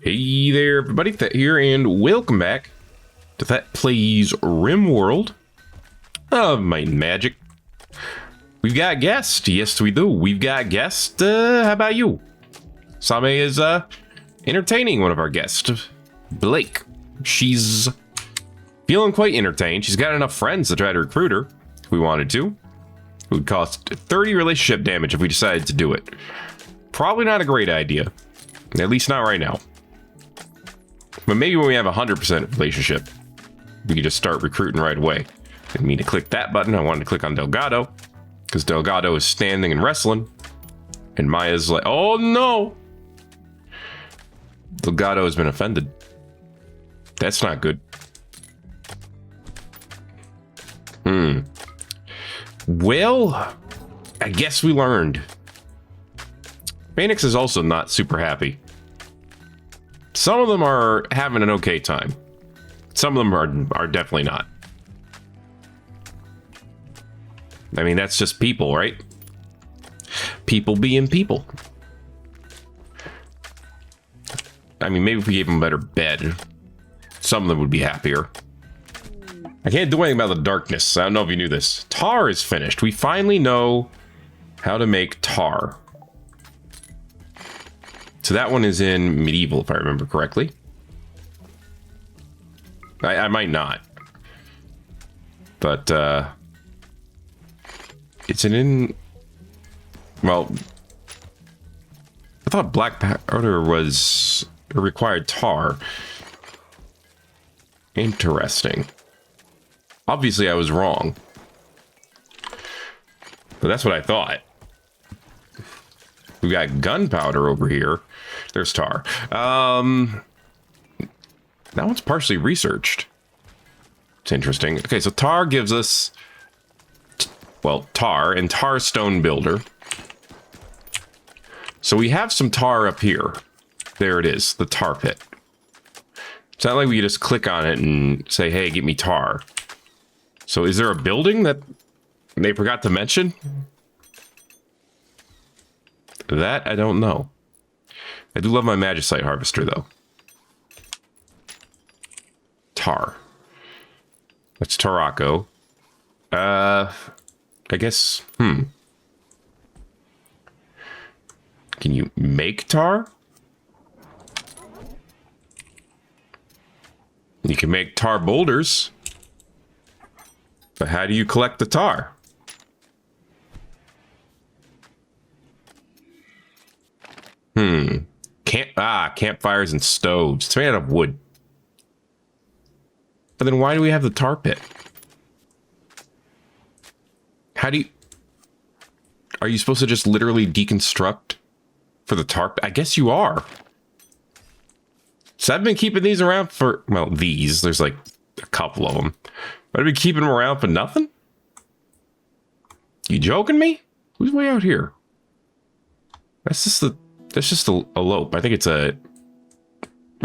Hey there, everybody. Thet here, and welcome back to Thet Plays Rimworld of Might and Magic. We've got a guest. Yes, we do. We've got a guest. How about you? Same is entertaining one of our guests, Blake. She's feeling quite entertained. She's got enough friends to try to recruit her if we wanted to. It would cost 30 relationship damage if we decided to do it. Probably not a great idea. At least not right now. But maybe when we have a 100% relationship, we can just start recruiting right away. I didn't mean to click that button. I wanted to click on Delgado, because Delgado is standing and wrestling. And Maya's like, oh no! Delgado has been offended. That's not good. Well, I guess we learned. Phoenix is also not super happy. Some of them are having an okay time. Some of them are definitely not. I mean, that's just people, right? People being people. I mean, maybe if we gave them a better bed, some of them would be happier. I can't do anything about the darkness. I don't know if you knew this. Tar is finished. We finally know how to make tar. So that one is in medieval, if I remember correctly. I might not. But, it's in... Well, I thought black powder was a required tar. Interesting. Obviously, I was wrong. But that's what I thought. We've got gunpowder over here. There's tar. That one's partially researched. It's interesting. Okay, so tar gives us... Well, tar and tar stone builder. So we have some tar up here. There it is, the tar pit. It's not like we just click on it and say, hey, get me tar. So is there a building that they forgot to mention? That I don't know. I do love my magicite harvester, though. Tar. That's Tarako. I guess, Can you make tar? You can make tar boulders. But how do you collect the tar? Campfires and stoves. It's made out of wood. But then why do we have the tar pit? How do you... Are you supposed to just literally deconstruct for the tar pit? I guess you are. So I've been keeping these around for... Well, these. There's like a couple of them. But I've been keeping them around for nothing? You joking me? Who's way out here? That's just a lope. I think it's a...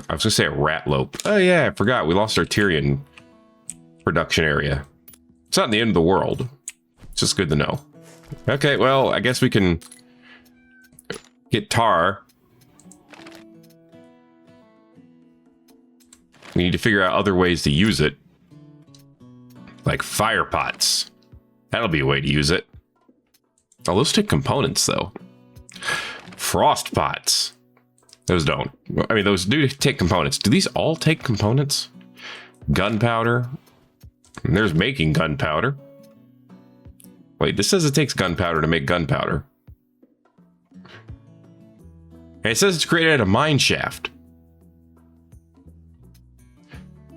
I was gonna say a rat lope. Oh yeah, I forgot. We lost our Tyrian production area. It's not the end of the world. It's just good to know. Okay, well, I guess we can get tar. We need to figure out other ways to use it. Like fire pots. That'll be a way to use it. Oh, those take components, though. Frost pots. Those don't. I mean, those do take components. Do these all take components? Gunpowder. And there's making gunpowder. Wait, this says it takes gunpowder to make gunpowder. And it says it's created at a mine shaft.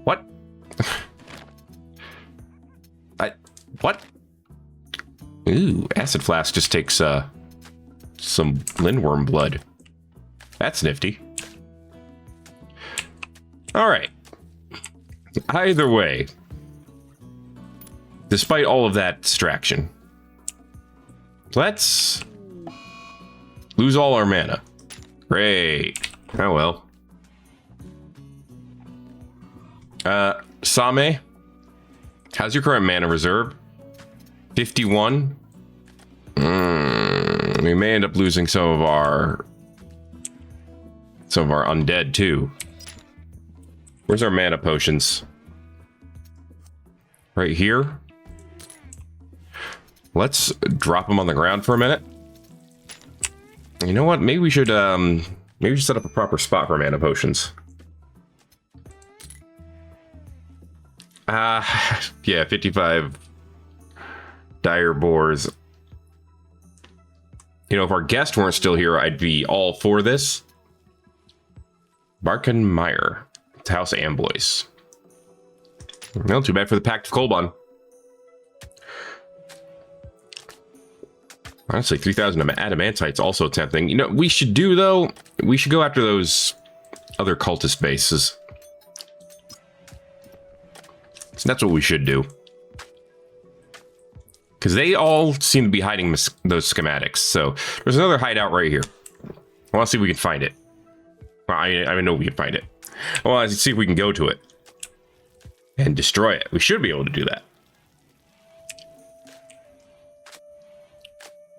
What? What? Ooh, acid flask just takes some lindworm blood. That's nifty. All right. Either way, despite all of that distraction, let's lose all our mana. Great. Oh well. Same, how's your current mana reserve? 51. We may end up losing some of our some of our undead too. Where's our mana potions? Right here. Let's drop them on the ground for a minute. You know what? Maybe we should set up a proper spot for mana potions. Yeah, 55 dire boars. You know, if our guests weren't still here, I'd be all for this. Barkenmeyer. It's House Amboys. Well, too bad for the Pact of Kolbon. Honestly, 3,000 adamantite's also tempting. You know, we should do, though, we should go after those other cultist bases. So that's what we should do. Because they all seem to be hiding those schematics. So there's another hideout right here. I want to see if we can find it. Well, I know we can find it. I want to see if we can go to it and destroy it. We should be able to do that.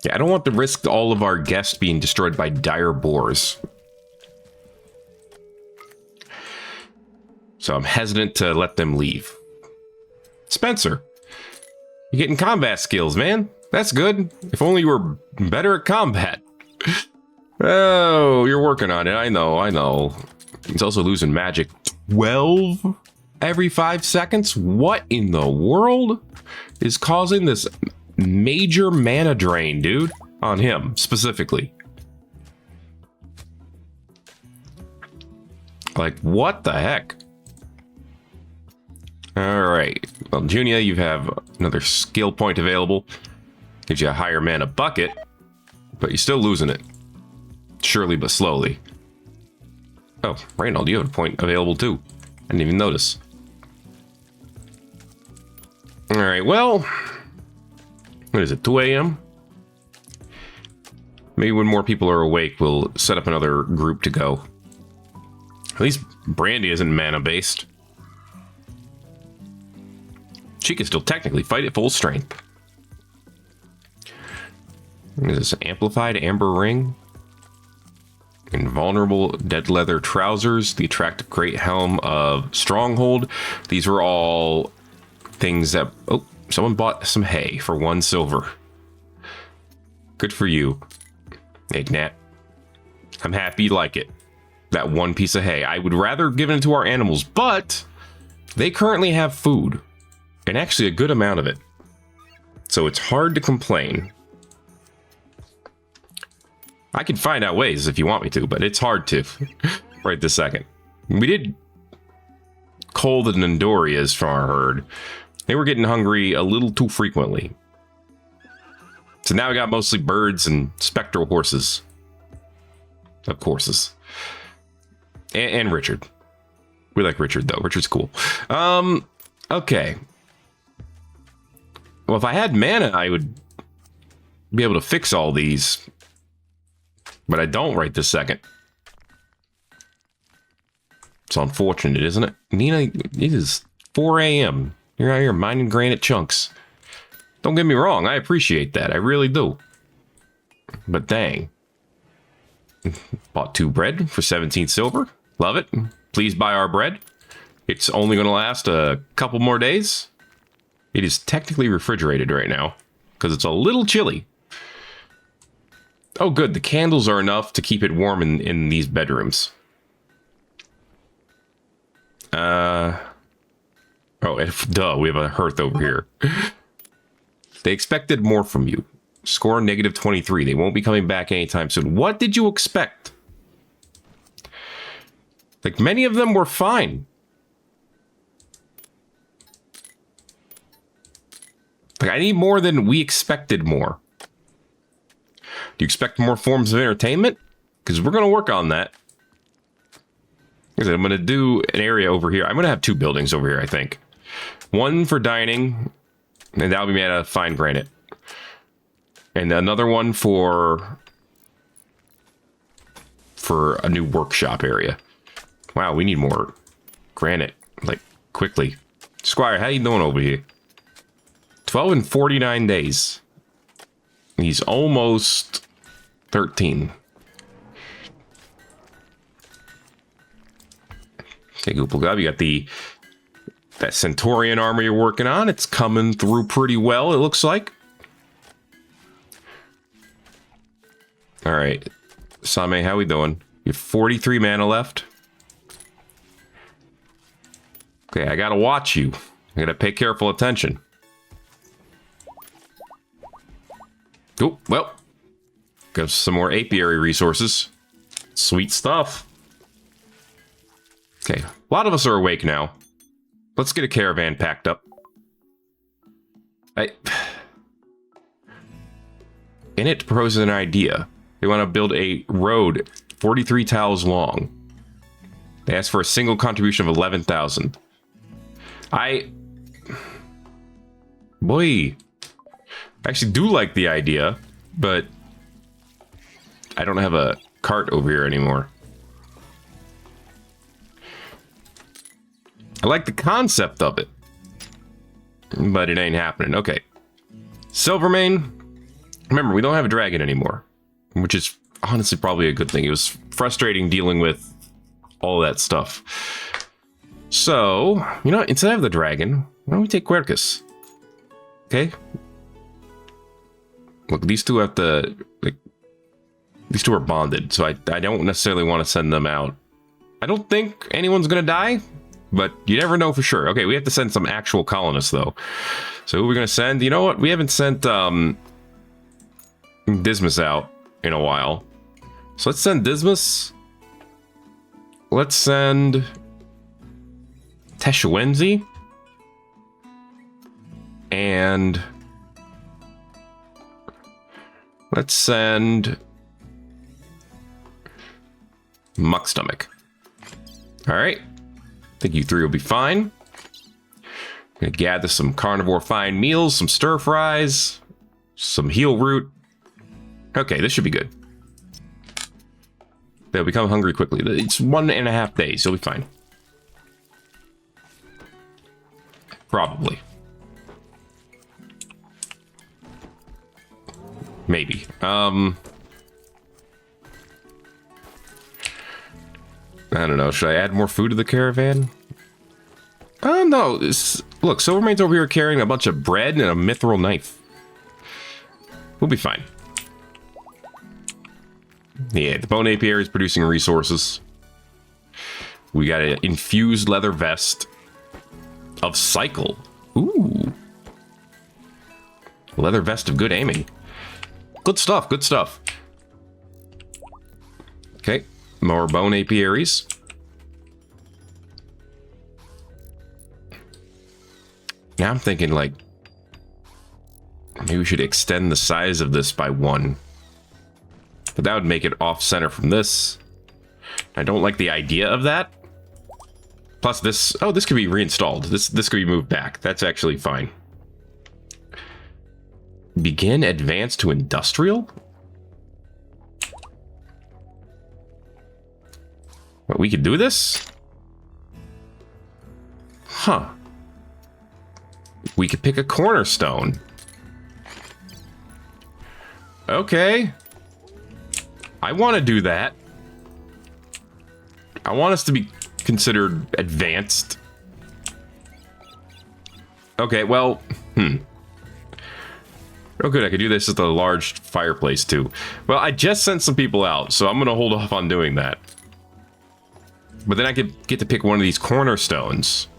Yeah, I don't want to risk all of our guests being destroyed by dire boars. So I'm hesitant to let them leave. Spencer, you're getting combat skills, man. That's good. If only you were better at combat. Oh, you're working on it. I know. He's also losing magic 12 every 5 seconds. What in the world is causing this major mana drain, dude? On him, specifically. Like, what the heck? Alright. Well, Junia, you have another skill point available. Gives you a higher mana bucket, but you're still losing it. Surely but slowly. Oh, Reynauld, you have a point available too. I didn't even notice. Alright, well... What is it, 2 a.m.? Maybe when more people are awake, we'll set up another group to go. At least Brandy isn't mana-based. She can still technically fight at full strength. What is this? Amplified Amber Ring? Invulnerable Dead Leather Trousers. The Attractive Great Helm of Stronghold. These were all things that... Oh, someone bought some hay for 1 silver. Good for you, Ignat. I'm happy you like it. That 1 piece of hay. I would rather give it to our animals, but they currently have food. And actually a good amount of it. So it's hard to complain. I can find out ways if you want me to, but it's hard to right this second. We did cull the Nandorias from our herd. They were getting hungry a little too frequently. So now we got mostly birds and spectral horses. Of courses. And Richard. We like Richard, though. Richard's cool. Okay. Well, if I had mana, I would be able to fix all these. But I don't right this second. It's unfortunate, isn't it? Nina, it is 4 a.m. You're out here mining granite chunks. Don't get me wrong, I appreciate that. I really do. But dang. Bought 2 bread for 17 silver. Love it. Please buy our bread. It's only going to last a couple more days. It is technically refrigerated right now because it's a little chilly. Oh, good. The candles are enough to keep it warm in these bedrooms. Oh, duh. We have a hearth over here. They expected more from you. Score -23. They won't be coming back anytime soon. What did you expect? Like, many of them were fine. Like, I need more than we expected more. Do you expect more forms of entertainment? Because we're going to work on that. I'm going to do an area over here. I'm going to have 2 buildings over here, I think. One for dining, and that'll be made out of fine granite. And another one for a new workshop area. Wow, we need more granite, like, quickly. Squire, how you doing over here? 12 and 49 days. He's almost 13. Okay, Goopal Gub, you got that Centaurian armor you're working on. It's coming through pretty well, it looks like. All right, Same, how we doing? You have 43 mana left. Okay, I gotta watch you. I gotta pay careful attention. Oh, well. Got some more apiary resources. Sweet stuff. Okay, a lot of us are awake now. Let's get a caravan packed up. Init proposes an idea. They want to build a road 43 tiles long. They ask for a single contribution of 11,000. Boy, I actually do like the idea, but I don't have a cart over here anymore. I like the concept of it, but it ain't happening. Okay. Silvermane. Remember, we don't have a dragon anymore, which is honestly probably a good thing. It was frustrating dealing with all that stuff. So, you know, instead of the dragon, why don't we take Quercus? Okay. Look, these two have to, like, these two are bonded, so I don't necessarily want to send them out. I don't think anyone's gonna die, but you never know for sure. Okay, we have to send some actual colonists, though. So who are we gonna send? You know what? We haven't sent Dismas out in a while. So let's send Dismas. Let's send Teshuenzi. And let's send Muckstomach. All right. I think you three will be fine. I'm gonna gather some carnivore fine meals, some stir fries, some heel root. Okay, this should be good. They'll become hungry quickly. It's 1.5 days. You'll be fine. Probably. Maybe. I don't know. Should I add more food to the caravan? Oh, no. Look, Silvermane's over here carrying a bunch of bread and a mithril knife. We'll be fine. Yeah, the bone apiary is producing resources. We got an infused leather vest of cycle. Ooh. Leather vest of good aiming. Good stuff, good stuff. Okay, more bone apiaries. Now I'm thinking, like, maybe we should extend the size of this by 1. But that would make it off-center from this. I don't like the idea of that. Plus this... Oh, this could be reinstalled. This could be moved back. That's actually fine. Begin advance to industrial? What, we could do this? Huh. We could pick a cornerstone. Okay. I want to do that. I want us to be considered advanced. Okay, well, Oh, good, I could do this at the large fireplace, too. Well, I just sent some people out, so I'm going to hold off on doing that. But then I could get to pick one of these cornerstones.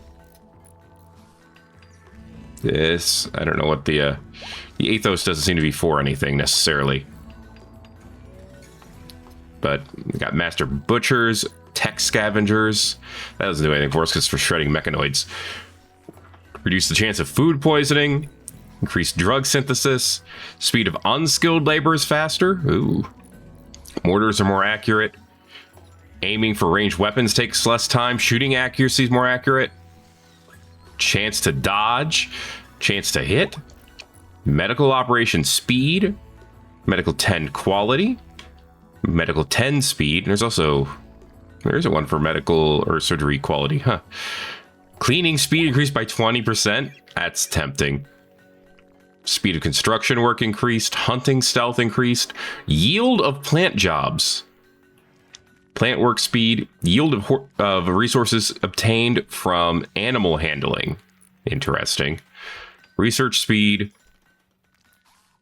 This, I don't know what the Athos doesn't seem to be for anything, necessarily. But we got Master Butchers, Tech Scavengers. That doesn't do anything for us because it's for shredding mechanoids. Reduce the chance of food poisoning. Increase drug synthesis. Speed of unskilled labor is faster. Ooh. Mortars are more accurate. Aiming for ranged weapons takes less time. Shooting accuracy is more accurate. Chance to dodge. Chance to hit. Medical operation speed. Medical 10 quality. Medical 10 speed. There's also... There's a one for medical or surgery quality, huh? Cleaning speed increased by 20%. That's tempting. Speed of construction work increased. Hunting stealth increased. Yield of plant jobs. Plant work speed, yield of resources obtained from animal handling. Interesting. Research speed,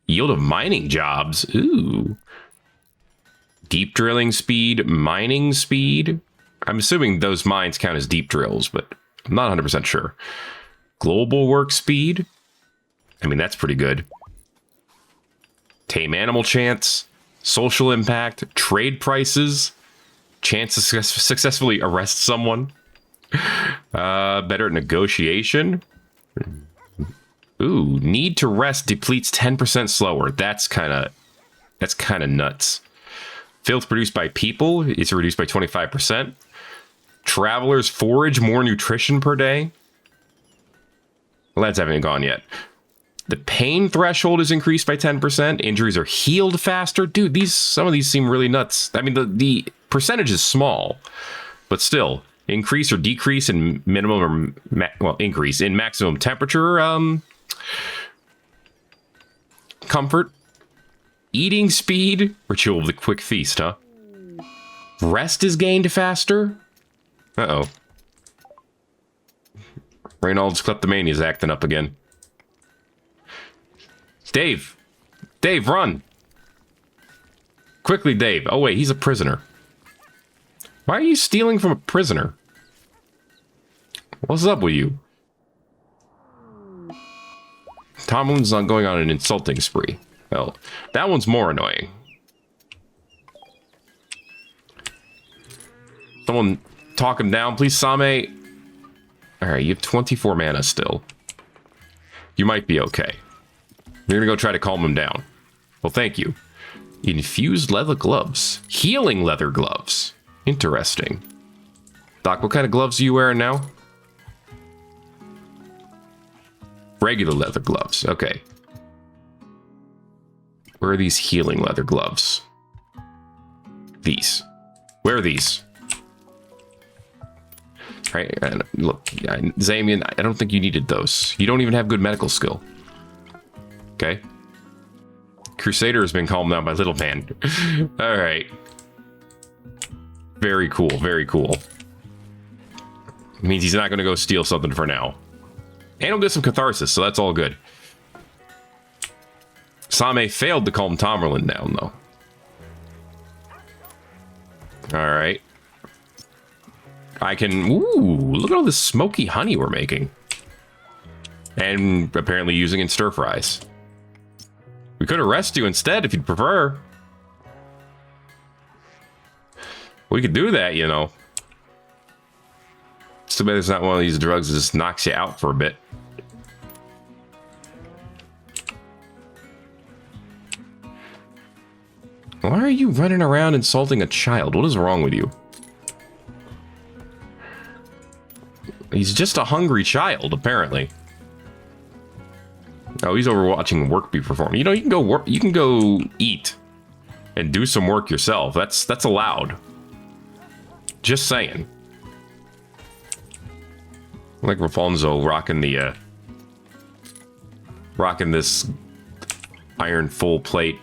yield of mining jobs. Ooh. Deep drilling speed, mining speed. I'm assuming those mines count as deep drills, but I'm not 100% sure. Global work speed. I mean, that's pretty good. Tame animal chance, social impact, trade prices, chance to successfully arrest someone. Better at negotiation. Ooh, need to rest depletes 10% slower. That's kind of nuts. Filth produced by people is reduced by 25%. Travelers forage more nutrition per day. Well, that's haven't gone yet. The pain threshold is increased by 10%. Injuries are healed faster. Dude, some of these seem really nuts. I mean, the percentage is small, but still, increase or decrease in minimum or increase in maximum temperature comfort. Eating speed, ritual of the quick feast, huh? Rest is gained faster. Uh-oh. Reynauld's kleptomania is acting up again. Dave! Dave, run! Quickly, Dave. Oh, wait, he's a prisoner. Why are you stealing from a prisoner? What's up with you? Tomlin's not going on an insulting spree. Well, that one's more annoying. Someone talk him down, please, Same. Alright, you have 24 mana still. You might be okay. You're gonna go try to calm him down. Well, thank you. Infused leather gloves. Healing leather gloves. Interesting. Doc, what kind of gloves are you wearing now? Regular leather gloves. Okay. Where are these healing leather gloves? These. Where are these? Right, and look, Zamian, I don't think you needed those. You don't even have good medical skill. Okay. Crusader has been calmed down by Little Man. All right. Very cool, very cool. It means he's not going to go steal something for now. And he'll get some catharsis, so that's all good. Same failed to calm Tomerlin down, though. All right. I can... Ooh, look at all this smoky honey we're making. And apparently using in stir fries. We could arrest you instead if you'd prefer. We could do that, you know. It's too bad it's not one of these drugs that just knocks you out for a bit. Why are you running around insulting a child? What is wrong with you? He's just a hungry child, apparently. Oh, he's over watching work be performed. You know, you can go work. You can go eat and do some work yourself. That's allowed. Just saying. Like Rafonso rocking this iron full plate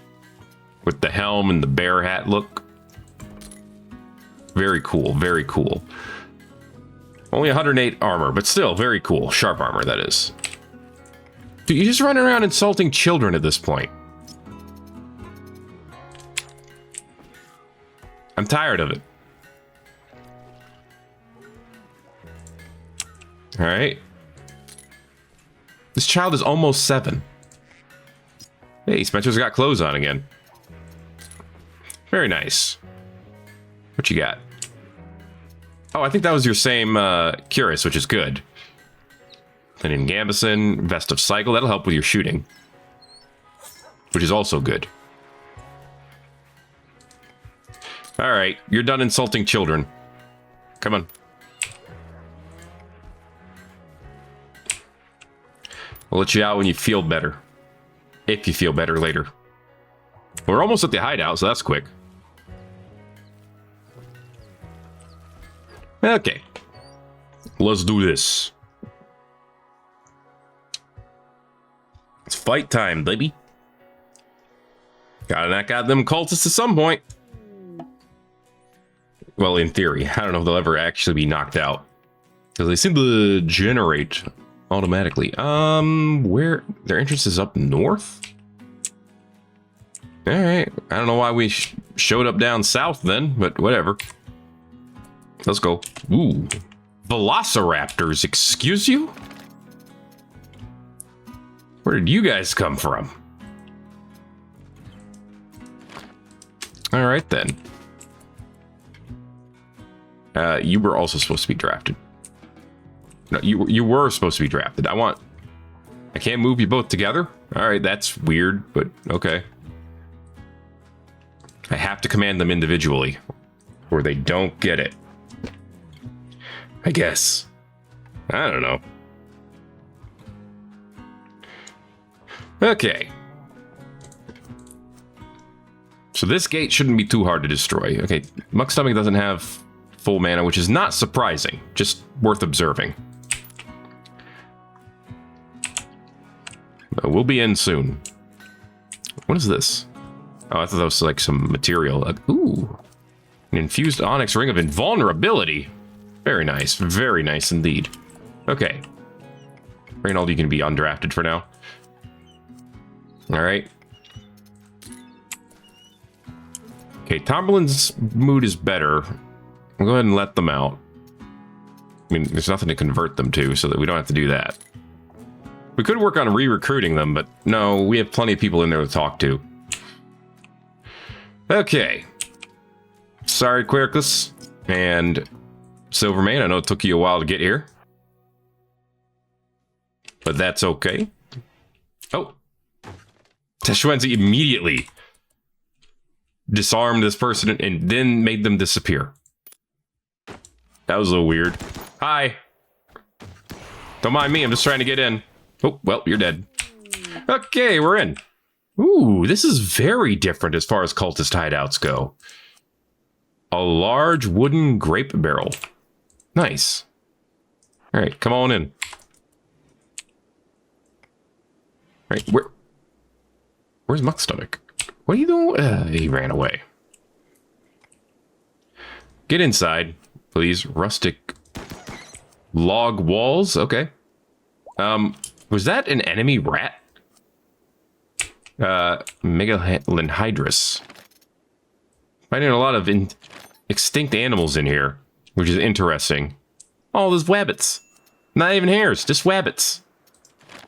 with the helm and the bear hat look. Very cool. Very cool. Only 108 armor, but still very cool. Sharp armor, that is. Dude, you're just running around insulting children at this point. I'm tired of it. All right. This child is almost 7. Hey, Spencer's got clothes on again. Very nice. What you got? Oh, I think that was your same Cuirass, which is good. And in Gambison, Vest of Cycle, that'll help with your shooting. Which is also good. Alright, you're done insulting children. Come on. We'll let you out when you feel better. If you feel better later. We're almost at the hideout, so that's quick. Okay. Let's do this. It's fight time, baby. Gotta knock out them cultists at some point. Well, in theory. I don't know if they'll ever actually be knocked out. Because they seem to generate automatically. Where? Their entrance is up north? Alright. I don't know why we showed up down south then, but whatever. Let's go. Ooh. Velociraptors, excuse you? Where did you guys come from? Alright then. You were also supposed to be drafted. No, you were supposed to be drafted. I can't move you both together? Alright, that's weird, but okay. I have to command them individually, or they don't get it. I guess. I don't know. Okay. So this gate shouldn't be too hard to destroy. Okay, Muck Stomach doesn't have full mana, which is not surprising, just worth observing. But we'll be in soon. What is this? Oh, I thought that was like some material. Ooh. An infused onyx ring of invulnerability. Very nice indeed. Okay. Reynauld, you can be undrafted for now. Alright. Okay, Tomberlin's mood is better. I'll go ahead and let them out. I mean, there's nothing to convert them to, so that we don't have to do that. We could work on re-recruiting them, but no, we have plenty of people in there to talk to. Okay. Sorry, Quercus. And Silvermane, I know it took you a while to get here. But that's okay. Oh. Teshwenzi immediately disarmed this person and then made them disappear. That was a little weird. Hi. Don't mind me, I'm just trying to get in. Oh, well, you're dead. Okay, we're in. Ooh, this is very different as far as cultist hideouts go. A large wooden grape barrel. Nice. All right, come on in. All right, where's Muck Stomach? What are you doing? He ran away. Get inside, please. Rustic log walls. Okay. Was that an enemy rat? Megalenhydrus. Finding a lot of extinct animals in here, which is interesting. Oh, there's wabbits. Not even hares, just wabbits.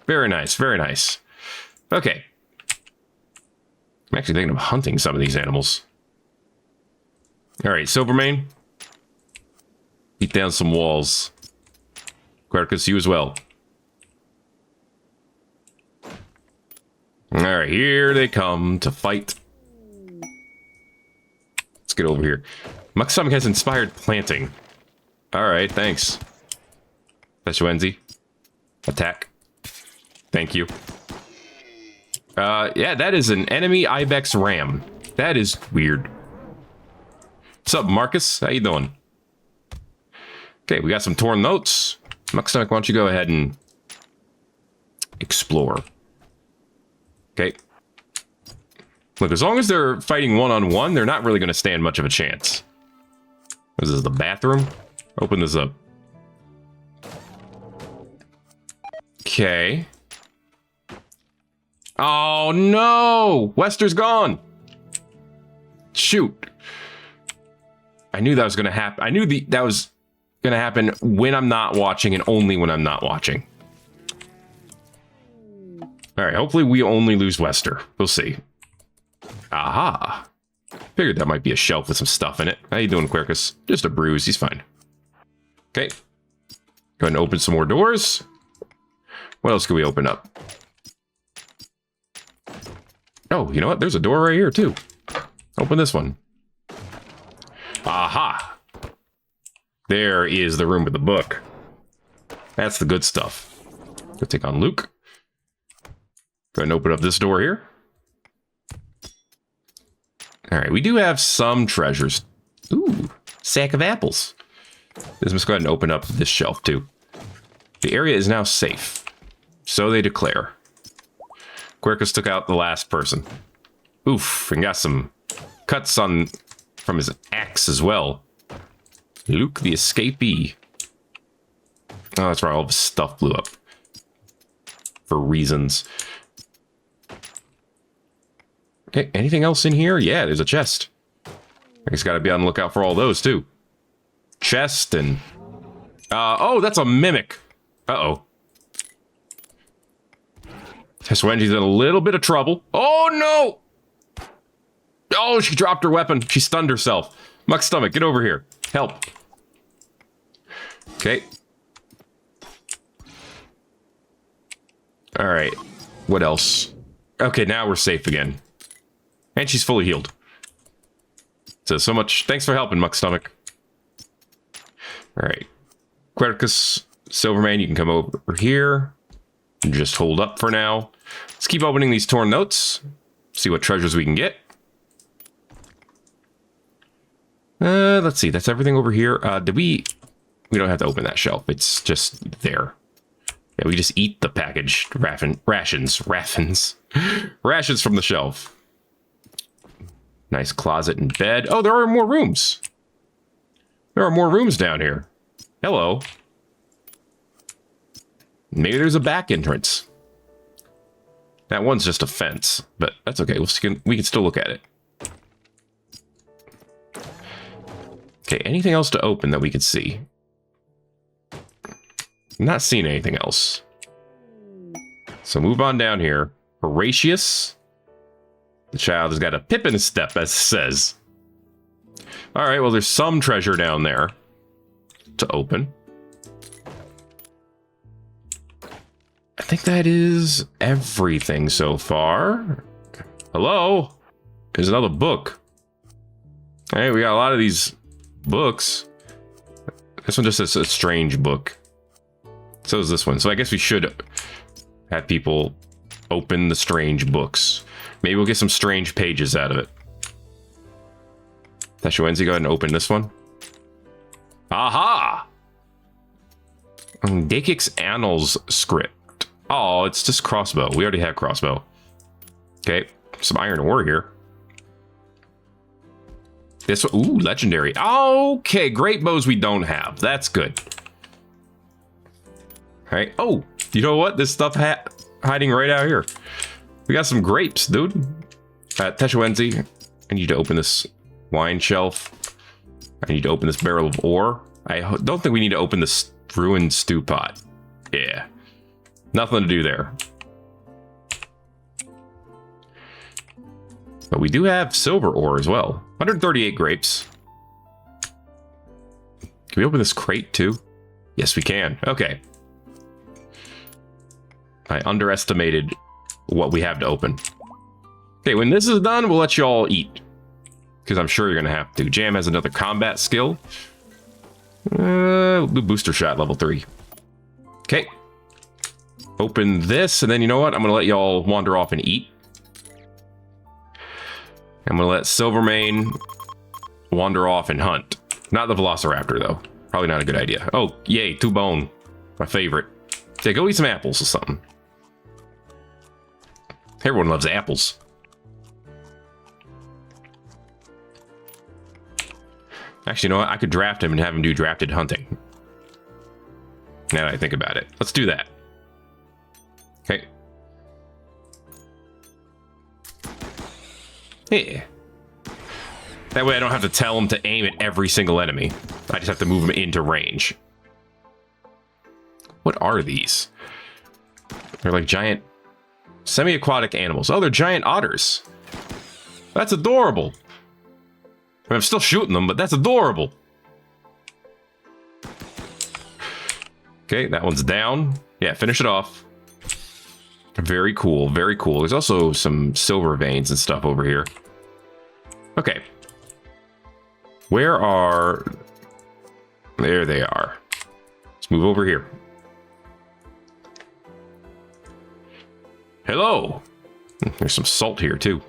Very nice, very nice. Okay. I'm actually thinking of hunting some of these animals. Alright, Silvermane. Beat down some walls. Quercus, you as well. Alright, here they come to fight. Let's get over here. Muck Stomach has inspired planting. Alright, thanks. Teshwenzi. Attack. Thank you. Yeah, that is an enemy ibex ram. That is weird. What's up, Marcus? How you doing? Okay, we got some torn notes. Muck Stomach, why don't you go ahead and explore. Okay. Look, as long as they're fighting one-on-one, they're not really going to stand much of a chance. This is the bathroom. Open this up. Okay. Oh, no! Wester's gone! Shoot. I knew that was going to happen. I knew that was going to happen when I'm not watching and only when I'm not watching. Alright, hopefully we only lose Wester. We'll see. Aha! Figured that might be a shelf with some stuff in it. How you doing, Quercus? Just a bruise, he's fine. Okay. Go ahead and open some more doors. What else can we open up? Oh, you know what? There's a door right here, too. Open this one. Aha! There is the room with the book. That's the good stuff. Go take on Luke. Go ahead and open up this door here. Alright, we do have some treasures. Ooh, sack of apples. Let's go ahead and open up this shelf, too. The area is now safe. So they declare. Quercus took out the last person. Oof, and got some cuts from his axe as well. Luke the escapee. Oh, that's right. All of his stuff blew up. For reasons. Okay, anything else in here? Yeah, there's a chest. I guess got to be on the lookout for all those, too. Chest and... oh, that's a mimic. Uh-oh. Teswenji's in a little bit of trouble. Oh, no! Oh, she dropped her weapon. She stunned herself. Muck stomach, get over here. Help. Okay. Alright. What else? Okay, now we're safe again. And she's fully healed. So much. Thanks for helping, Muck Stomach. Alright. Quercus, Silverman, you can come over here. And just hold up for now. Let's keep opening these torn notes. See what treasures we can get. Let's see. That's everything over here. Did we... We don't have to open that shelf. It's just there. Yeah, we just eat the packaged rations from the shelf. Nice closet and bed. Oh, there are more rooms. There are more rooms down here. Hello. Maybe there's a back entrance. That one's just a fence, but that's okay. We can still look at it. Okay, anything else to open that we could see? Not seeing anything else. So move on down here. Horatius. The child has got a pip in his step, as it says. Alright, well, there's some treasure down there to open. I think that is everything so far. Hello? There's another book. Alright, we got a lot of these books. This one just says a strange book. So is this one. So I guess we should have people open the strange books. Maybe we'll get some strange pages out of it. Teshuenzi, go ahead and open this one. Aha! Dakix Annals script. Oh, it's just crossbow. We already have crossbow. Okay, some iron ore here. This one, ooh, legendary. Okay, great bows we don't have. That's good. All right. Oh, you know what? This stuff hiding right out here. We got some grapes, dude. Teshuenzi, I need to open this wine shelf. I need to open this barrel of ore. I don't think we need to open this ruined stew pot. Yeah. Nothing to do there. But we do have silver ore as well. 138 grapes. Can we open this crate too? Yes, we can. Okay. I underestimated what we have to open. Okay, when this is done, we'll let you all eat. Because I'm sure you're going to have to. Jam has another combat skill. We'll do booster shot level 3. Okay. Open this, and then you know what? I'm going to let y'all wander off and eat. I'm going to let Silvermane wander off and hunt. Not the Velociraptor, though. Probably not a good idea. Oh, yay, 2 bone. My favorite. Okay, go eat some apples or something. Everyone loves apples. Actually, you know what? I could draft him and have him do drafted hunting. Now that I think about it. Let's do that. Okay. Yeah. That way I don't have to tell him to aim at every single enemy. I just have to move him into range. What are these? They're like giant semi-aquatic animals. Oh, they're giant otters. That's adorable. I mean, I'm still shooting them, but that's adorable. Okay, that one's down. Yeah, finish it off. Very cool, very cool. There's also some silver veins and stuff over here. Okay. Where are... There they are. Let's move over here. Hello! There's some salt here, too.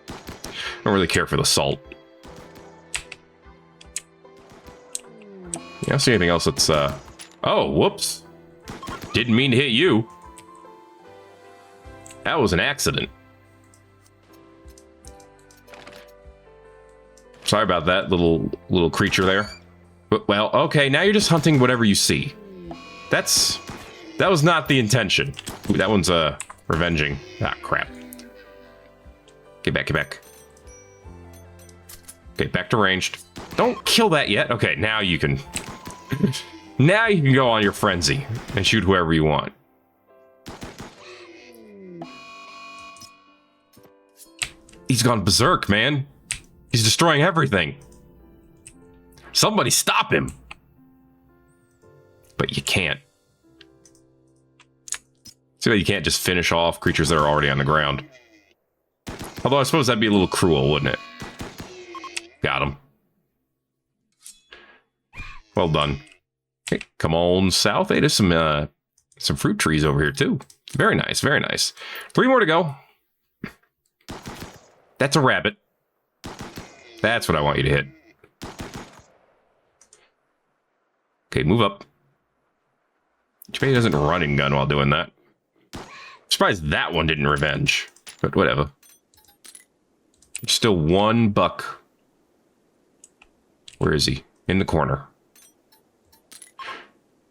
I don't really care for the salt. I don't see anything else that's, Oh, whoops. Didn't mean to hit you. That was an accident. Sorry about that, little creature there. Well, okay, now you're just hunting whatever you see. That was not the intention. Ooh, that one's revenging. Ah, crap. Get back, get back. Okay, back to ranged. Don't kill that yet. Okay, now you can... now you can go on your frenzy and shoot whoever you want. He's gone berserk, man. He's destroying everything. Somebody stop him. But you can't. So you can't just finish off creatures that are already on the ground. Although I suppose that'd be a little cruel, wouldn't it? Got him. Well done. Okay, come on south. Hey, there's some fruit trees over here too. Very nice, very nice. 3 more to go. That's a rabbit. That's what I want you to hit. Okay, move up. Maybe he doesn't run and gun while doing that. I'm surprised that one didn't revenge, but whatever. Still 1 buck. Where is he? In the corner.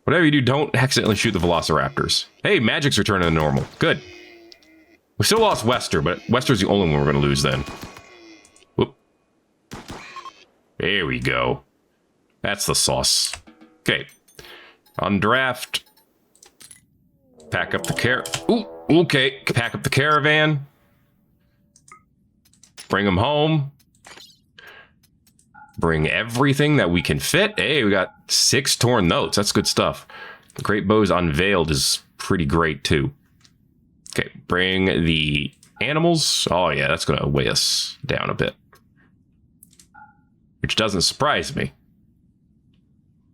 Whatever you do, don't accidentally shoot the velociraptors. Hey, magic's returning to normal. Good. We still lost Wester, but Wester's the only one we're going to lose then. Whoop. There we go. That's the sauce. Okay. On draft. Pack up the Ooh, okay. Pack up the caravan. Bring them home. Bring everything that we can fit. Hey, we got 6 torn notes. That's good stuff. The Great Bows Unveiled is pretty great, too. Okay, bring the animals. Oh, yeah, that's going to weigh us down a bit. Which doesn't surprise me.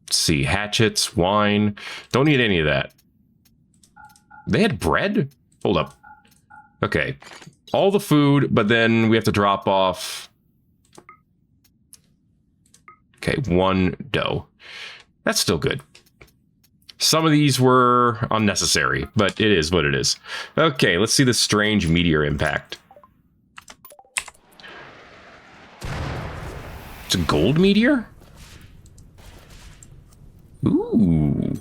Let's see, hatchets, wine. Don't need any of that. They had bread? Hold up. Okay, all the food, but then we have to drop off... Okay, 1 dough. That's still good. Some of these were unnecessary, but it is what it is. Okay, let's see the strange meteor impact. It's a gold meteor? Ooh.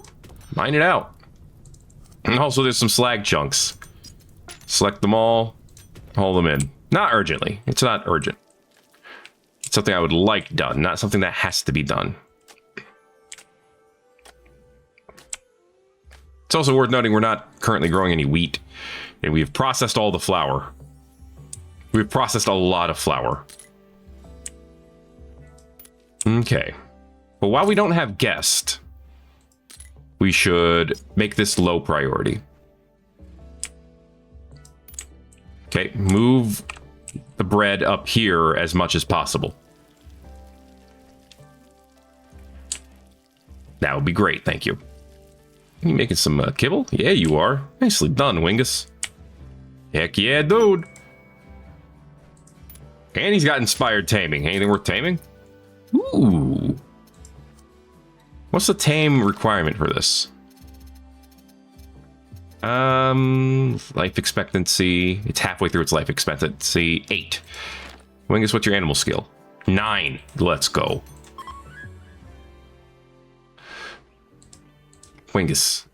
Mine it out. And also there's some slag chunks. Select them all. Haul them in. Not urgently. It's not urgent. It's something I would like done, not something that has to be done. It's also worth noting we're not currently growing any wheat, and we've processed all the flour. We've processed a lot of flour. Okay. But while we don't have guest, we should make this low priority. Okay, move the bread up here as much as possible. That would be great, thank you. You making some kibble? Yeah, you are. Nicely done, Wingus. Heck yeah, dude. And he's got inspired taming. Anything worth taming? Ooh. What's the tame requirement for this? Life expectancy. It's halfway through its life expectancy. 8. Wingus, what's your animal skill? 9. Let's go. Wingus.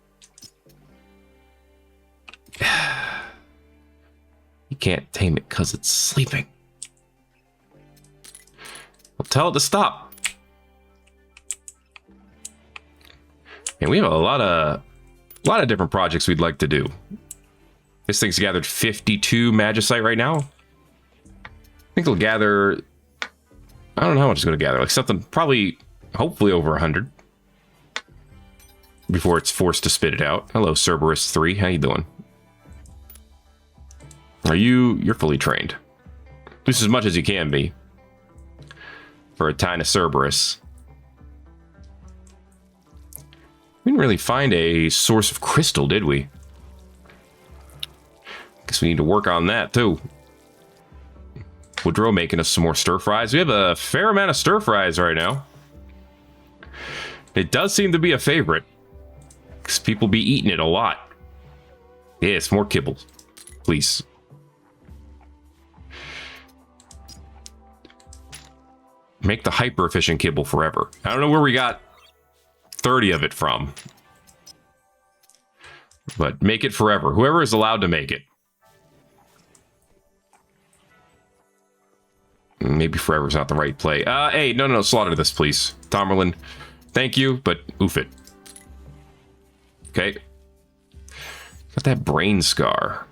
You can't tame it because it's sleeping. Well, tell it to stop. And we have a lot of different projects we'd like to do. This thing's gathered 52 magicite right now. I think it'll gather... I don't know how much it's going to gather. Like something probably, hopefully over 100. Before it's forced to spit it out. Hello, Cerberus 3. How you doing? You're fully trained. At least as much as you can be. For a tiny Cerberus. We didn't really find a source of crystal, did we? Guess we need to work on that, too. Woodrow making us some more stir fries. We have a fair amount of stir fries right now. It does seem to be a favorite. Because people be eating it a lot. Yes, more kibble. Please. Make the hyper-efficient kibble forever. I don't know where we got 30 of it from. But make it forever. Whoever is allowed to make it. Maybe forever is not the right play. Hey, no, slaughter this, please. Tomerlin, thank you, but oof it. Okay. Got that brain scar.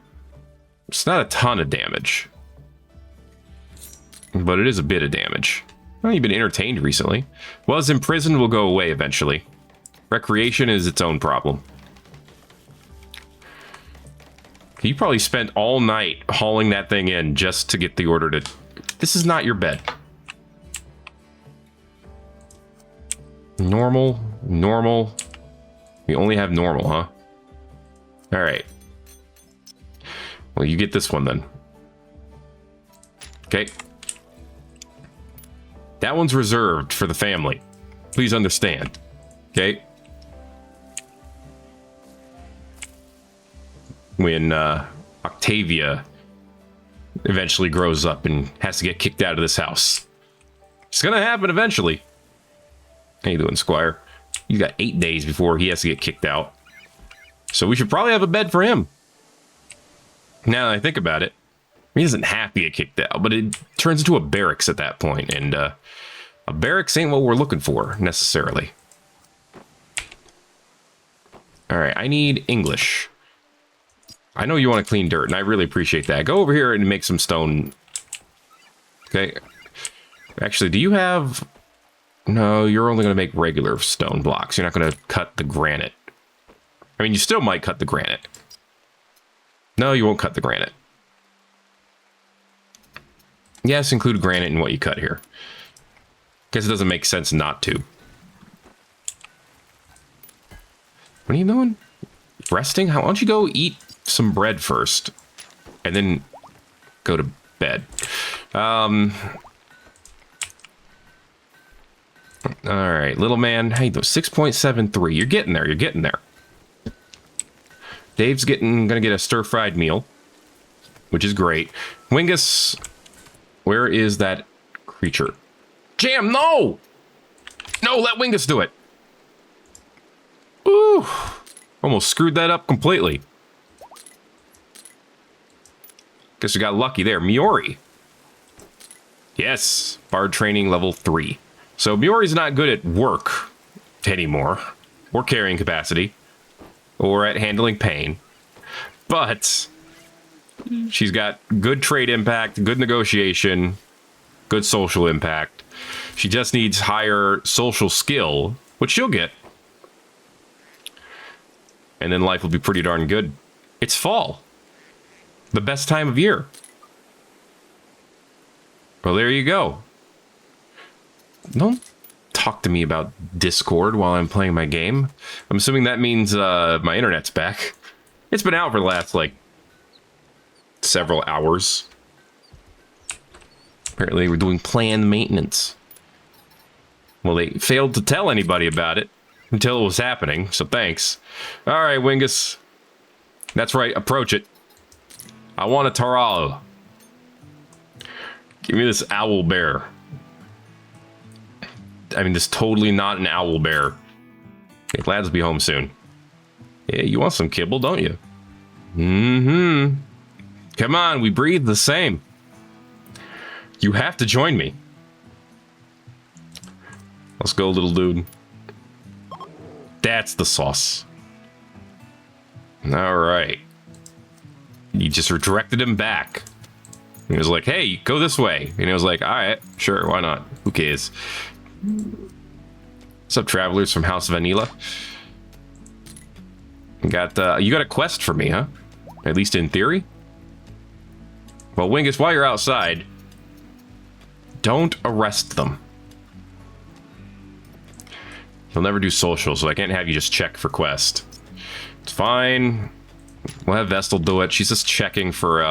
It's not a ton of damage. But it is a bit of damage. Well, you've been entertained recently. Was imprisoned will go away eventually. Recreation is its own problem. You probably spent all night hauling that thing in just to get the order to... This is not your bed. Normal, normal. We only have normal, huh? All right. Well, you get this one then. Okay. That one's reserved for the family. Please understand. Okay. When Octavia eventually grows up and has to get kicked out of this house. It's gonna happen eventually. How you doing, Squire? You got 8 days before he has to get kicked out. So we should probably have a bed for him. Now that I think about it, he doesn't have to get kicked out, but it turns into a barracks at that point, and a barracks ain't what we're looking for, necessarily. Alright, I need English. I know you want to clean dirt, and I really appreciate that. Go over here and make some stone. Okay. Actually, do you have... No, you're only going to make regular stone blocks. You're not going to cut the granite. I mean, you still might cut the granite. No, you won't cut the granite. Yes, include granite in what you cut here. Guess it doesn't make sense not to. What are you doing? Resting? Why don't you go eat some bread first and then go to bed? All right, little man. Hey, 6.73. You're getting there. You're getting there. Dave's gonna get a stir-fried meal, which is great. Wingus, where is that creature? Jam, no! No, let Wingus do it. Ooh, almost screwed that up completely. Guess we got lucky there. Miori. Yes, bard training level 3. So Miori's not good at work anymore, or carrying capacity, or at handling pain, but she's got good trade impact, good negotiation, good social impact. She just needs higher social skill, which she'll get. And then life will be pretty darn good. It's fall. The best time of year. Well, there you go. Don't talk to me about Discord while I'm playing my game. I'm assuming that means my internet's back. It's been out for the last, like, several hours. Apparently we're doing planned maintenance. Well, they failed to tell anybody about it until it was happening, so thanks. All right, Wingus. That's right, approach it. I want a Taral. Give me this owl bear. I mean, this totally not an owl bear. Okay, lads will be home soon. Yeah, you want some kibble, don't you? Mm-hmm. Come on, we breathe the same. You have to join me. Let's go, little dude. That's the sauce. All right. You just redirected him back. He was like, hey, go this way. And he was like, all right, sure, why not? Who cares? What's up, travelers from House Vanilla? You got a quest for me, huh? At least in theory? Well, Wingus, while you're outside, don't arrest them. You'll never do social, so I can't have you just check for quest. It's fine. We'll have Vestal do it. She's just checking for,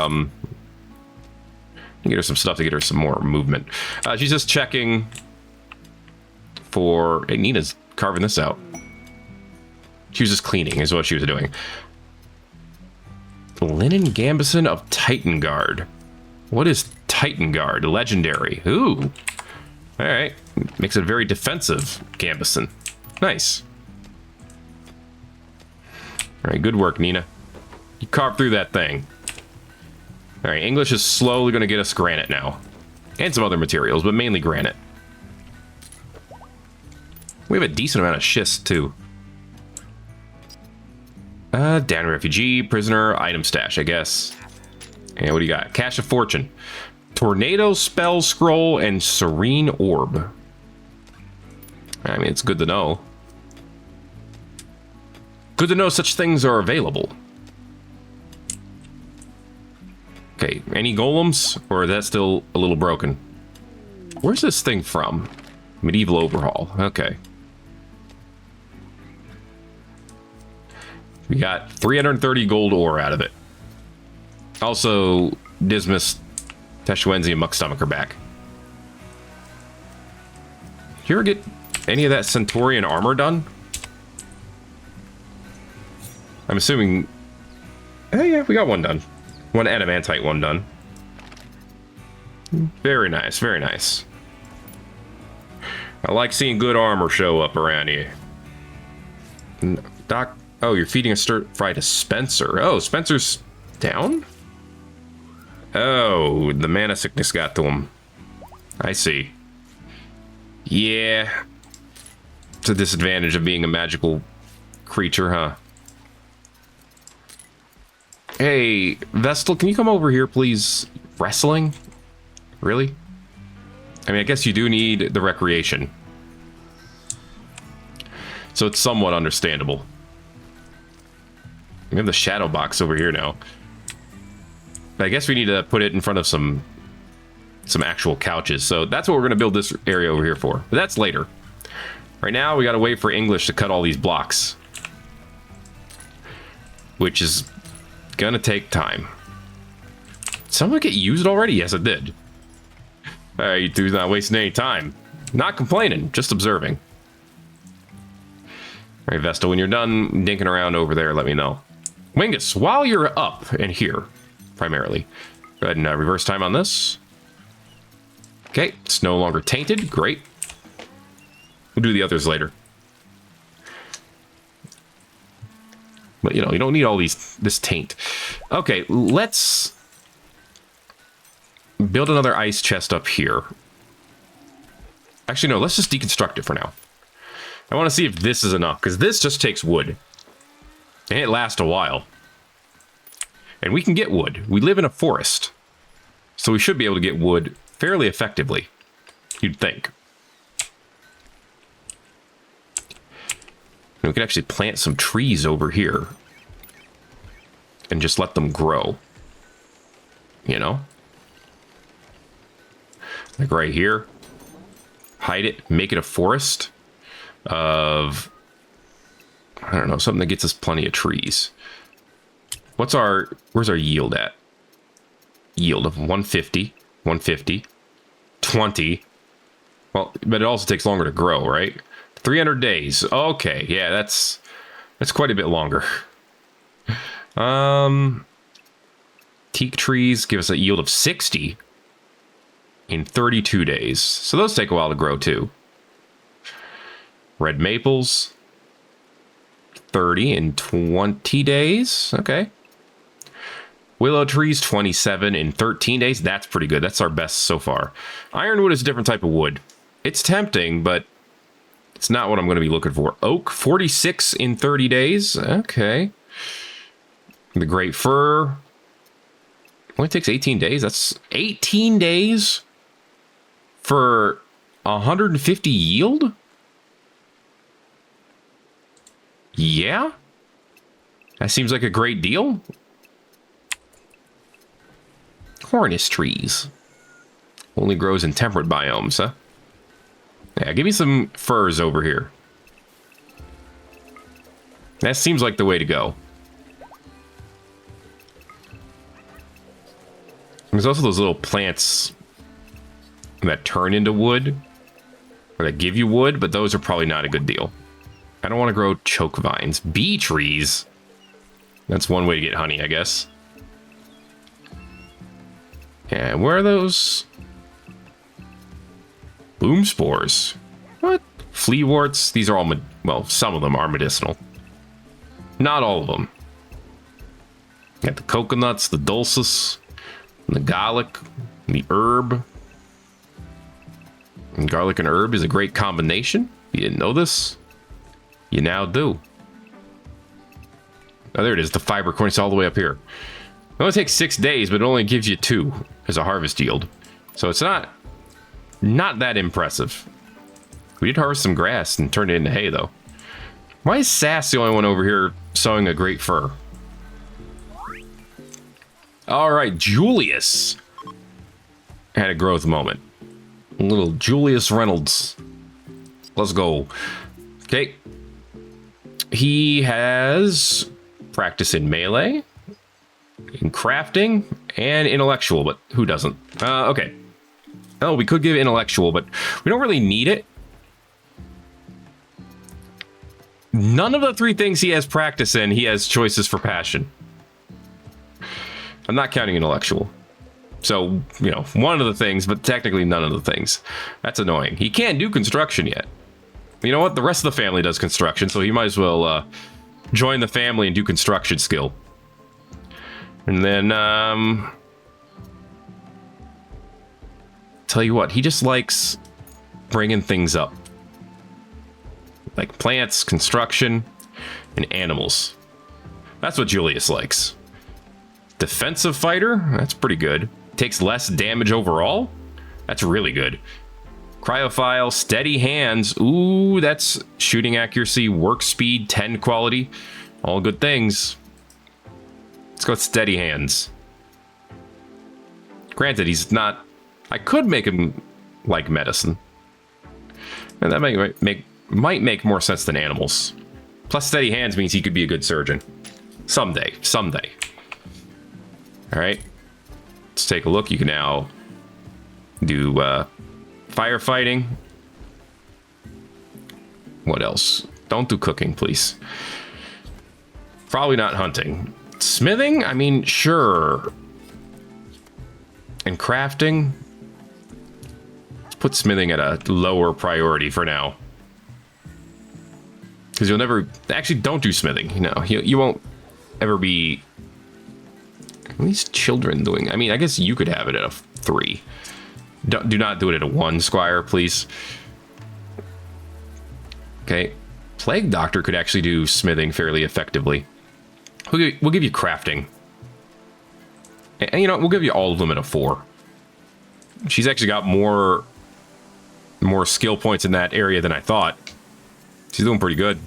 get her some stuff to get her some more movement. She's just checking for... Hey, Nina's carving this out. She was just cleaning, is what she was doing. Linen Gambison of Titan Guard. What is Titan Guard? Legendary. Ooh. Alright. Makes it a very defensive Gambison. Nice. right, good work, Nina. You carved through that thing. All right, English is slowly going to get us granite now. And some other materials, but mainly granite. We have a decent amount of schist, too. Down refugee, prisoner, item stash, I guess. And what do you got? Cache of Fortune. Tornado, Spell Scroll, and Serene Orb. I mean, it's good to know. Good to know such things are available. Okay, any golems? Or is that still a little broken? Where's this thing from? Medieval Overhaul. Okay. We got 330 gold ore out of it. Also, Dismas, Teshuenzi, and Muckstomach are back. Did you ever get any of that Centaurian armor done? I'm assuming... Oh yeah, we got one done. One adamantite one done. Very nice, very nice. I like seeing good armor show up around here. Doc... Oh, you're feeding a stir fry to Spencer. Oh, Spencer's down? Oh, the mana sickness got to him. I see. Yeah. It's a disadvantage of being a magical creature, huh? Hey, Vestal, can you come over here, please? Wrestling? Really? I mean, I guess you do need the recreation. So it's somewhat understandable. We have the shadow box over here now. But I guess we need to put it in front of some actual couches. So that's what we're going to build this area over here for. But that's later. Right now, we got to wait for English to cut all these blocks. Which is going to take time. Did some of it get used already? Yes, it did. Alright, you two's not wasting any time. Not complaining, just observing. Alright, Vestal, when you're done dinking around over there, let me know. Wingus, while you're up and here, primarily, go ahead and reverse time on this. Okay, it's no longer tainted. Great. We'll do the others later. But, you know, you don't need all this taint. Okay, let's build another ice chest up here. Actually, no, let's just deconstruct it for now. I want to see if this is enough, because this just takes wood. And it lasts a while. And we can get wood. We live in a forest. So we should be able to get wood fairly effectively. You'd think. And we could actually plant some trees over here. And just let them grow. You know? Like right here. Hide it. Make it a forest of... I don't know, something that gets us plenty of trees. Where's our yield at? Yield of 150, 150, 20. Well, but it also takes longer to grow, right? 300 days. Okay, yeah, that's quite a bit longer. Teak trees give us a yield of 60 in 32 days. So those take a while to grow too. Red maples, 30 in 20 days. Okay. Willow trees, 27 in 13 days. That's pretty good. That's our best so far. Ironwood is a different type of wood. It's tempting, but it's not what I'm going to be looking for. Oak, 46 in 30 days. Okay. The great fir only takes 18 days. That's 18 days for 150 yield? Yeah? That seems like a great deal. Cornice trees. Only grows in temperate biomes, huh? Yeah, give me some firs over here. That seems like the way to go. There's also those little plants that turn into wood, or that give you wood, but those are probably not a good deal. I don't want to grow choke vines. Bee trees. That's one way to get honey, I guess. Yeah, where are those? Boom spores. What? Fleaworts. These are all, well, some of them are medicinal. Not all of them. Got the coconuts, the dulcis, and the garlic, and the herb. And garlic and herb is a great combination. You didn't know this? You now do. Oh, there it is. The fiber cornice all the way up here. It only takes 6 days, but it only gives you 2 as a harvest yield. So it's not that impressive. We did harvest some grass and turned it into hay, though. Why is Sass the only one over here sowing a great fir? All right, Julius had a growth moment. Little Julius Reynolds. Let's go. Okay. He has practice in melee, in crafting, and intellectual, but who doesn't? Okay. Oh, we could give intellectual, but we don't really need it. None of the 3 things he has practice in, he has choices for passion. I'm not counting intellectual. So, you know, one of the things, but technically none of the things. That's annoying. He can't do construction yet. You know what? The rest of the family does construction, so he might as well join the family and do construction skill. And then, tell you what, he just likes bringing things up. Like plants, construction, and animals. That's what Julius likes. Defensive fighter, that's pretty good. Takes less damage overall. That's really good. Cryophile, steady hands. Ooh, that's shooting accuracy, work speed, 10 quality. All good things. Let's go with steady hands. Granted, he's not... I could make him like medicine. And that might make more sense than animals. Plus, steady hands means he could be a good surgeon. Someday. All right. Let's take a look. You can now do firefighting. What else? Don't do cooking, please. Probably not hunting. Smithing? I mean, sure. And crafting? Let's put smithing at a lower priority for now. Because you'll never... Actually, don't do smithing. You know, you won't ever be... What are these children doing? I mean, I guess you could have it at a 3. Do not do it at a 1, Squire, please. Okay. Plague Doctor could actually do smithing fairly effectively. We'll give you crafting. And, you know, we'll give you all of them at a 4. She's actually got more skill points in that area than I thought. She's doing pretty good.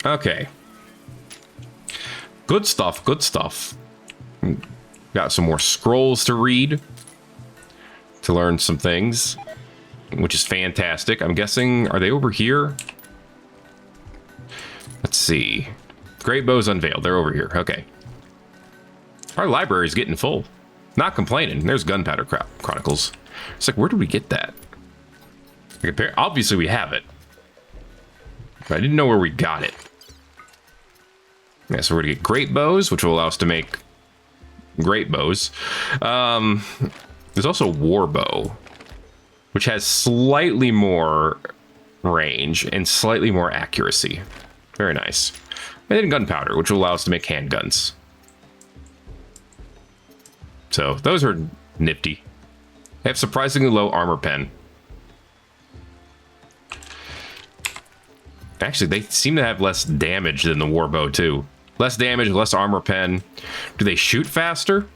Okay. Good stuff, good stuff. Got some more scrolls to read. To learn some things. Which is fantastic. I'm guessing, are they over here? Let's see. Great bows unveiled. They're over here. Okay. Our library's getting full. Not complaining. There's Gunpowder Chronicles. It's like, where did we get that? Obviously, we have it. But I didn't know where we got it. Yeah, so we're going to get great bows, which will allow us to make great bows. There's also war bow, which has slightly more range and slightly more accuracy. Very nice. And then gunpowder, which will allow us to make handguns. So those are nifty. They have surprisingly low armor pen. Actually, they seem to have less damage than the warbow too. Less damage, less armor pen. Do they shoot faster?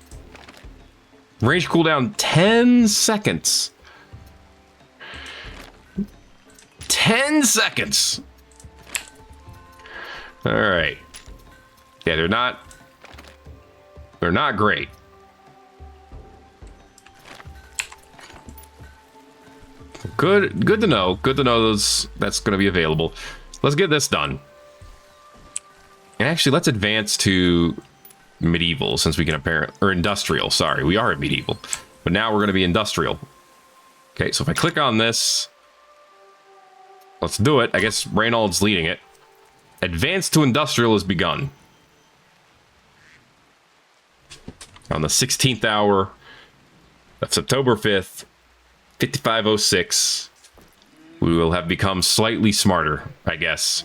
Range cooldown 10 seconds. 10 seconds. All right. Yeah, they're not great. Good to know. Good to know that's going to be available. Let's get this done. And actually, let's advance to medieval, since we can or industrial. Sorry, we are at medieval, but now we're going to be industrial. Okay, so if I click on this, let's do it. I guess Reynauld's leading it. Advance to industrial has begun. On the 16th hour of September 5th, 5506, we will have become slightly smarter, I guess.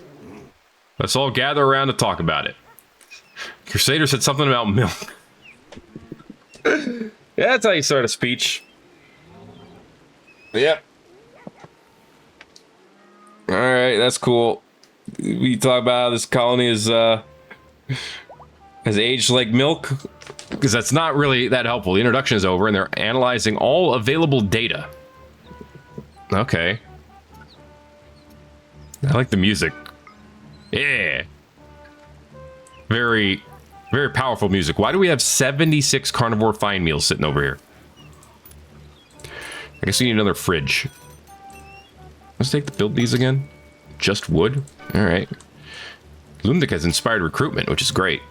Let's all gather around to talk about it. Crusader said something about milk. Yeah, that's how you start a speech. Yep. Alright, that's cool. We talk about how this colony is, has aged like milk. Because that's not really that helpful. The introduction is over, and they're analyzing all available data. Okay. I like the music. Yeah. Very, very powerful music. Why do we have 76 carnivore fine meals sitting over here? I guess we need another fridge. Let's take to build these again. Just wood? Alright. Lumdic has inspired recruitment, which is great.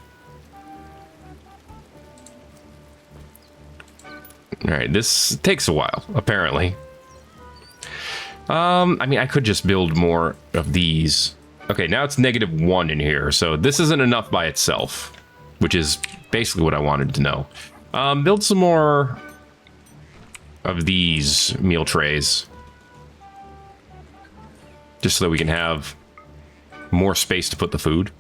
Alright, this takes a while, apparently. I mean, I could just build more of these. Okay, now it's -1 in here, so this isn't enough by itself, which is basically what I wanted to know. Build some more of these meal trays. Just so that we can have more space to put the food.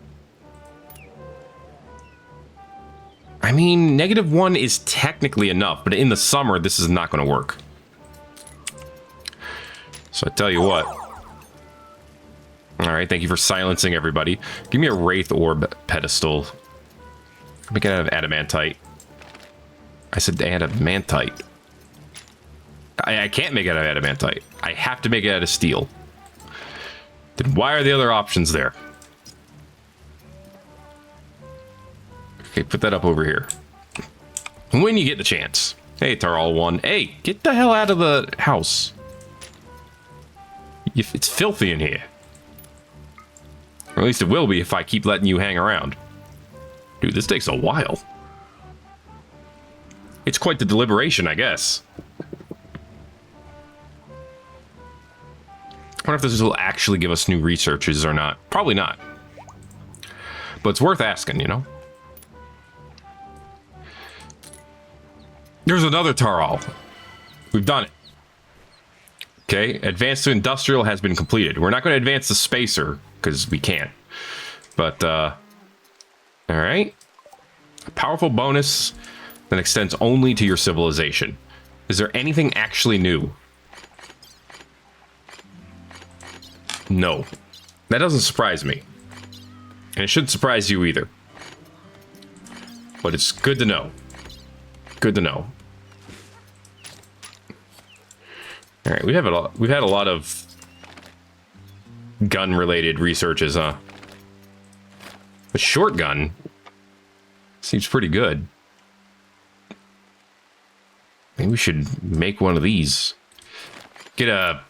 I mean, -1 is technically enough, but in the summer, this is not going to work. So I tell you what. Alright, thank you for silencing everybody. Give me a Wraith Orb pedestal. Make it out of adamantite. I said adamantite. I can't make it out of adamantite. I have to make it out of steel. Then why are the other options there? Okay, put that up over here. When you get the chance. Hey, Taral 1. Hey, get the hell out of the house. It's filthy in here. Or at least it will be if I keep letting you hang around. Dude, this takes a while. It's quite the deliberation, I guess. I wonder if this will actually give us new researches or not. Probably not. But it's worth asking, you know? There's another Taral. We've done it. Okay, advance to industrial has been completed. We're not going to advance the spacer, because we can't. But, alright. A powerful bonus that extends only to your civilization. Is there anything actually new? No. That doesn't surprise me. And it shouldn't surprise you either. But it's good to know. Good to know. All right, we've had a lot of gun-related researches, huh? A short gun seems pretty good. Maybe we should make one of these. Get a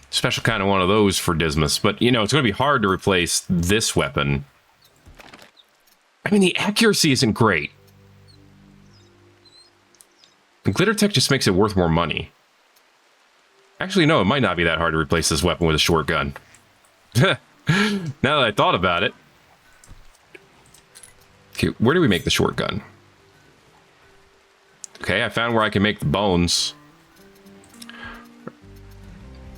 special kind of one of those for Dismas, but you know, it's going to be hard to replace this weapon. I mean, the accuracy isn't great. The glitter tech just makes it worth more money. Actually, no, it might not be that hard to replace this weapon with a short gun. Now that I thought about it. Okay, where do we make the short gun? Okay, I found where I can make the bones.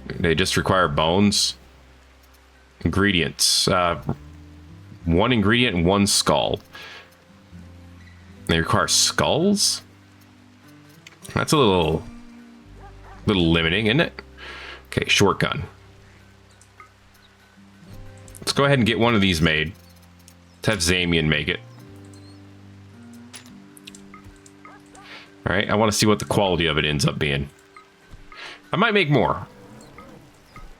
They just require bones. Ingredients. 1 ingredient and 1 skull. They require skulls? That's a little limiting, isn't it? Okay, short gun. Let's go ahead and get one of these made. Let's have Zamian make it. Alright, I want to see what the quality of it ends up being. I might make more.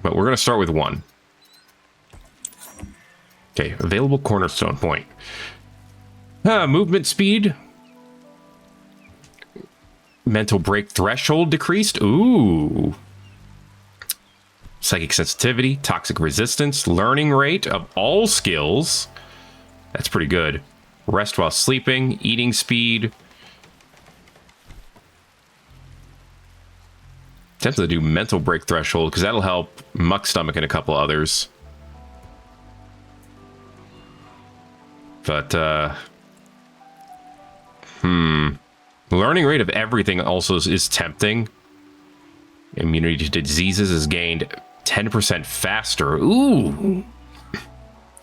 But we're going to start with 1. Okay, available cornerstone point. Movement speed. Mental break threshold decreased. Ooh. Psychic sensitivity, toxic resistance, learning rate of all skills. That's pretty good. Rest while sleeping, eating speed. Tempted to do mental break threshold because that'll help Muck Stomach and a couple others. But, learning rate of everything also is tempting. Immunity to diseases is gained 10% faster. Ooh.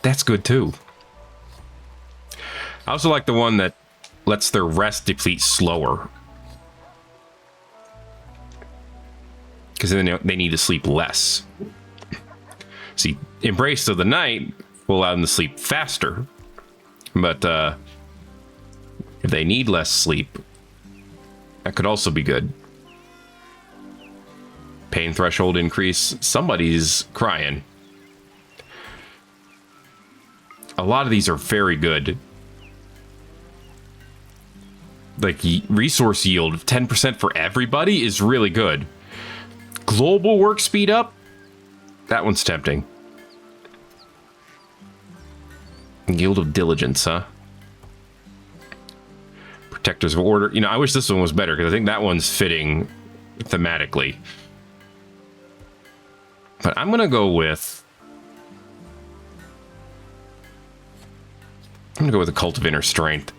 That's good too. I also like the one that lets their rest deplete slower. Because then they need to sleep less. See, Embrace of the Night will allow them to sleep faster. But if they need less sleep, that could also be good. Pain threshold increase. Somebody's crying. A lot of these are very good. Like, resource yield of 10% for everybody is really good. Global work speed up? That one's tempting. Guild of Diligence, huh? Protectors of Order. You know, I wish this one was better, because I think that one's fitting thematically. But I'm going to go with... I'm going to go with the Cult of Inner Strength.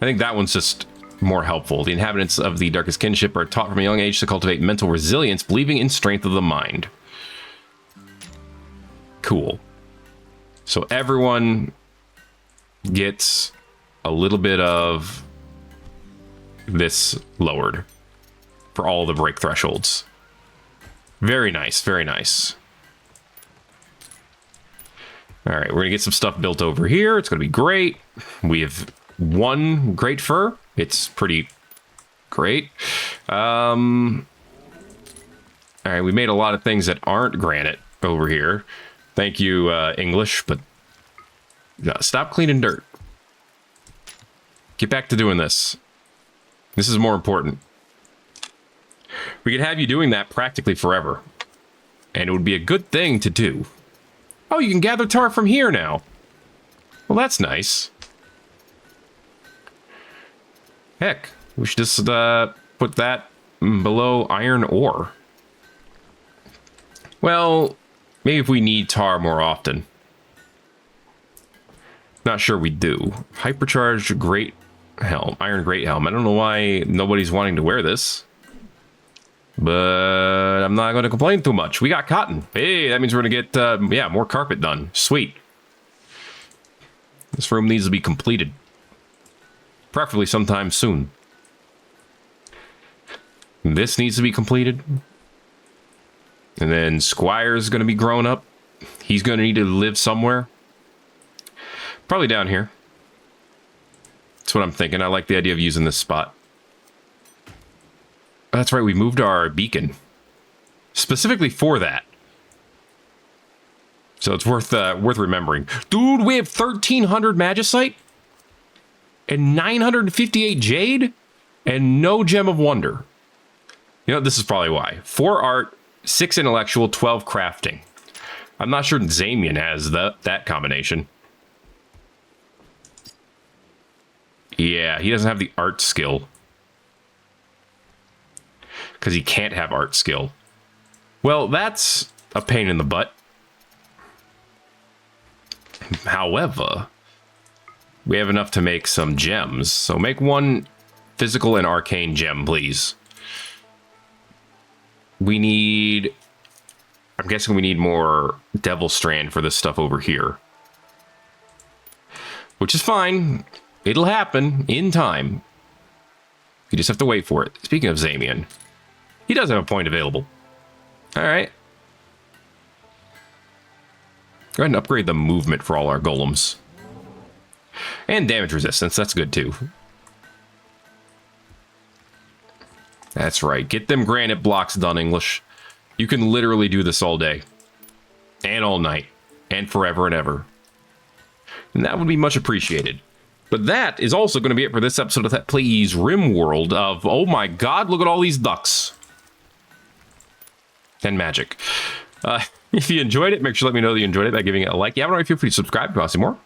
I think that one's just more helpful. The inhabitants of the Darkest Kinship are taught from a young age to cultivate mental resilience, believing in strength of the mind. Cool. So everyone gets a little bit of this lowered for all the break thresholds. Very nice, very nice. All right, we're going to get some stuff built over here. It's going to be great. We have one great fur. It's pretty great. All right, we made a lot of things that aren't granite over here. Thank you, English, but stop cleaning dirt. Get back to doing this. This is more important. We could have you doing that practically forever. And it would be a good thing to do. Oh, you can gather tar from here now. Well, that's nice. Heck, we should just put that below iron ore. Well, maybe if we need tar more often. Not sure we do. Hypercharged Great Helm. Iron Great Helm. I don't know why nobody's wanting to wear this. But I'm not going to complain too much. We got cotton. Hey, that means we're going to get, yeah, more carpet done. Sweet. This room needs to be completed. Preferably sometime soon. This needs to be completed. And then Squire's going to be grown up. He's going to need to live somewhere. Probably down here. That's what I'm thinking. I like the idea of using this spot. Oh, that's right, we moved our beacon. Specifically for that. So it's worth remembering. Dude, we have 1,300 Magicite? And 958 Jade? And no Gem of Wonder. You know, this is probably why. 4 art, 6 intellectual, 12 crafting. I'm not sure Zamian has that combination. Yeah, he doesn't have the art skill. Because he can't have art skill. Well, that's a pain in the butt. However, we have enough to make some gems. So make one physical and arcane gem, please. We need... I'm guessing we need more Devil Strand for this stuff over here. Which is fine. It'll happen in time. You just have to wait for it. Speaking of Zamian, he does have a point available. All right. Go ahead and upgrade the movement for all our golems. And damage resistance. That's good too. That's right. Get them granite blocks done, English. You can literally do this all day. And all night. And forever and ever. And that would be much appreciated. But that is also going to be it for this episode of Thet Plays Rimworld of, oh my god, look at all these ducks. And magic. If you enjoyed it, make sure to let me know that you enjoyed it by giving it a like. Yeah, I don't know, feel free to subscribe if you want to see more.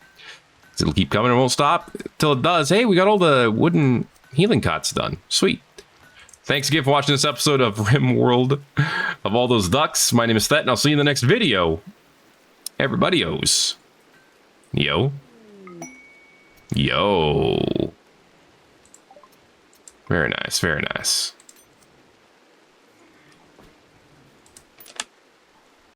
It'll keep coming and won't stop till it does. Hey, we got all the wooden healing cots done. Sweet. Thanks again for watching this episode of Rimworld of all those ducks. My name is Thet, and I'll see you in the next video. Everybody-os. Yo. Yo. Very nice, very nice.